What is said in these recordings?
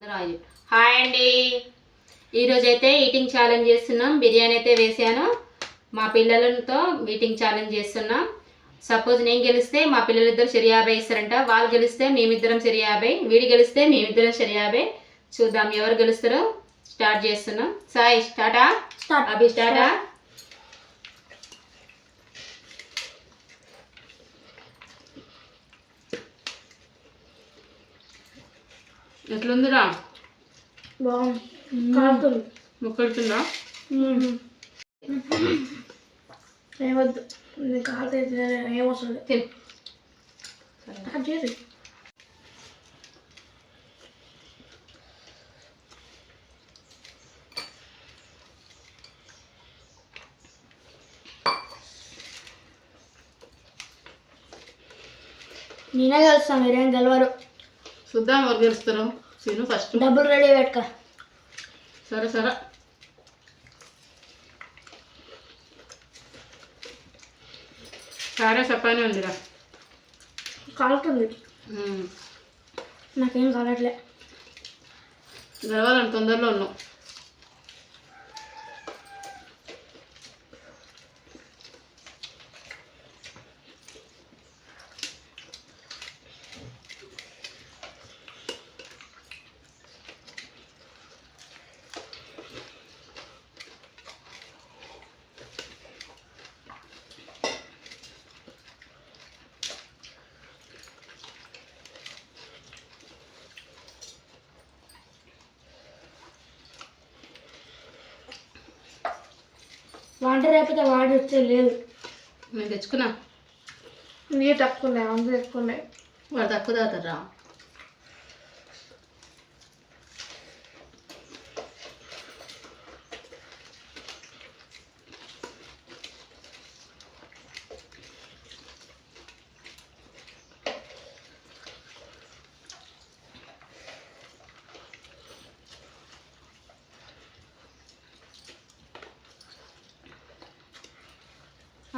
రాజు hi అండి. ఈరోజు అయితే ఈటింగ్ ఛాలెంజ్ చేస్తున్నాం. బిర్యానీ అయితే వేసాను. మా పిల్లలతో ఈటింగ్ ఛాలెంజ్ చేస్తున్నాం. సపోజ్ నేను గెలిస్తే మా పిల్లలిద్దరు సరి 50 ఇస్తారంట. వాళ్ళు గెలిస్తే మేమిద్దరం సరి 50, వీడి గెలిస్తే మేమిద్దరం సరి 50. చూద్దాం ఎవరు గెలుస్తారో. స్టార్ట్ చేస్తున్నాం. సాయి స్టార్టా? అభి స్టార్టా? ఎట్లుందిరా? బాగుంది. ముక్కడుతుందా? ఏమొద్దు, కాలుతుంది. ఏమొస్తుంది చేసి నేనే కలుస్తాను, మీరేం గెలవరు. చూద్దాం ఎవరు గెలుస్తారు. Scene first. డబ్బులు రెడీ పెట్టుకో. సరే సరే. సరే చెప్పానే ఉందిరా. కాలుతుంది. నాకేం కాలట్లే. గెలవాలని తొందరలో ఉన్నాం. వంట రేపితే వాడి వచ్చే లేదు. నేను తెచ్చుకున్నా. నీరు తక్కువ ఉన్నాయి, అందరూ ఎక్కువ ఉన్నాయి. వాడు తక్కువ తాగుతారా?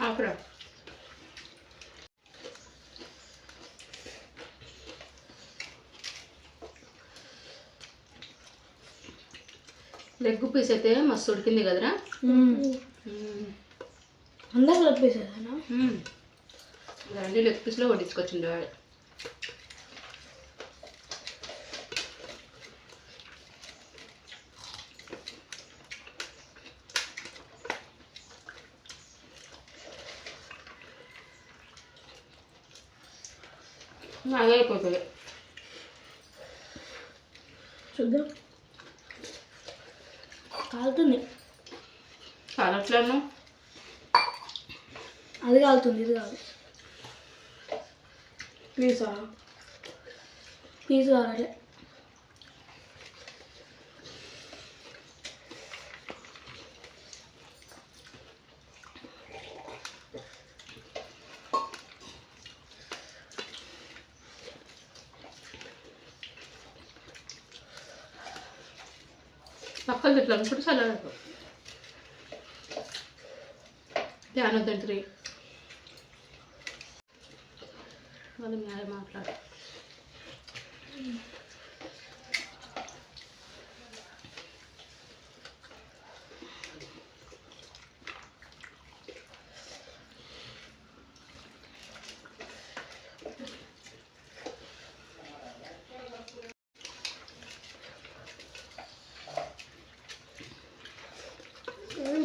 ఆకురా. లెగ్ పీస్ అయితే మస్తు ఉడికింది కదరా. అందరు లెగ్ పీస్ అన్ని లెగ్ పీస్లో వడ్డించుకొచ్చిండు వాడు. అదే అయిపోతుంది. చూద్దాం. కాలుతుంది. కాలట్లేను. అది కాలుతుంది, ఇది కాదు. పీసా పీసు కాలట్లే. పక్కన ఇట్లా అనుకుంటే చాలా ధ్యానొద్దంటారు వాళ్ళు. మీద మాట్లాడు.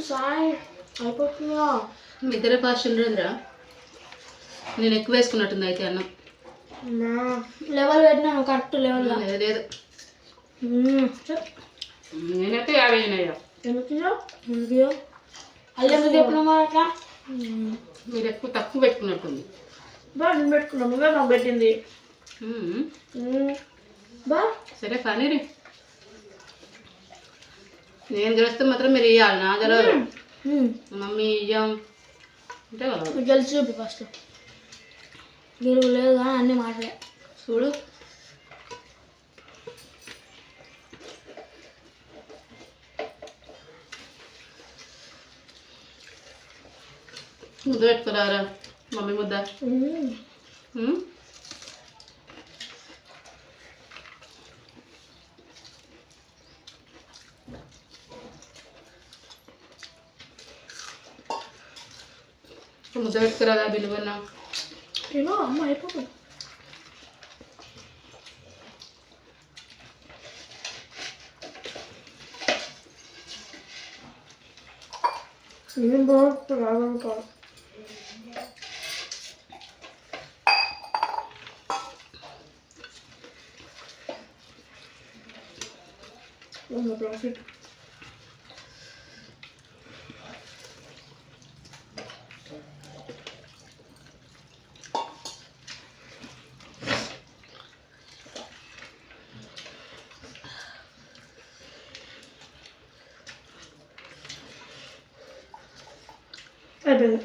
సాయి అయిపోతుందా? మీ ఇద్దరే ఫాస్ట్ ఉండదురా. నేను ఎక్కువ వేసుకున్నట్టుంది అయితే అన్నం. లెవెల్ పెట్టినాను కరెక్ట్ లెవెల్. లేదు లేదు, నేనైతే 50 అయినాయా. ఎందుకు అల్లు ఎందుకు చెప్పినామా అట్లా? మీరు ఎక్కువ తక్కువ పెట్టుకున్నట్టుంది. బా నేను పెట్టుకున్నాను, నువ్వే నాకు పెట్టింది. బా సరే కానీ నేను గెలిస్తే మాత్రం మీరు ఇవ్వాలి. నా గెలవరు. మమ్మీ ఇయ్యం అంటే కదా. గెలిచి చూపి ఫస్ట్. గెలువు లేదు కానీ అన్ని మాటలే. చూడు ముద్ద పెట్టుకురారా మమ్మీ ముద్ద. ముద్ద పెట్టుకురాదా బిల్లుకున్నా ఏమో అమ్మ అయిపోతుంది. ఏం బాగుంటుంది రాగలుగుతాను. ప్రాఫిట్ అయిపోయింది.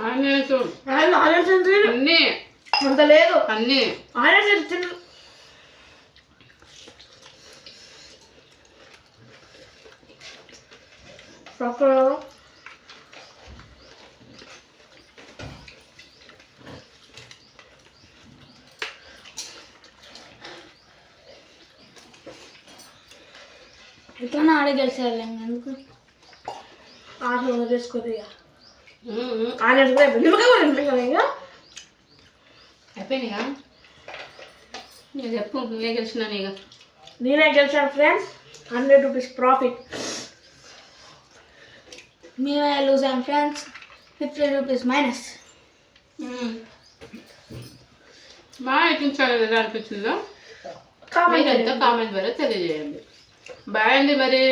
ఆనియన్స్ ఆనియన్స్ అన్నీ అంత లేదు. అన్నీ ఆనియన్స్ తిన్న పక్కన ఎట్లా ఆడే గెలిచారు ఎందుకు ఆటలు చేసుకోరు ఇక ఆనియన్స్ కూడా అయిపోయింది. నిమ్మకాయ కూడా నిమ్మకాయ ఇక అయిపోయినాయిగా. నేను చెప్పు నేనే గెలిచినాను ఇక. నేనే గెలిచాను ఫ్రెండ్స్. 100 rupees profit. మేమే లూజ్ అయ్యాం ఫ్రెండ్స్. 50 rupees minus. బాగా ఎక్కించాలి కదా అనిపించిందో మీరంతా కామెంట్ ద్వారా తెలియజేయండి. బాయ్ అండి మరి.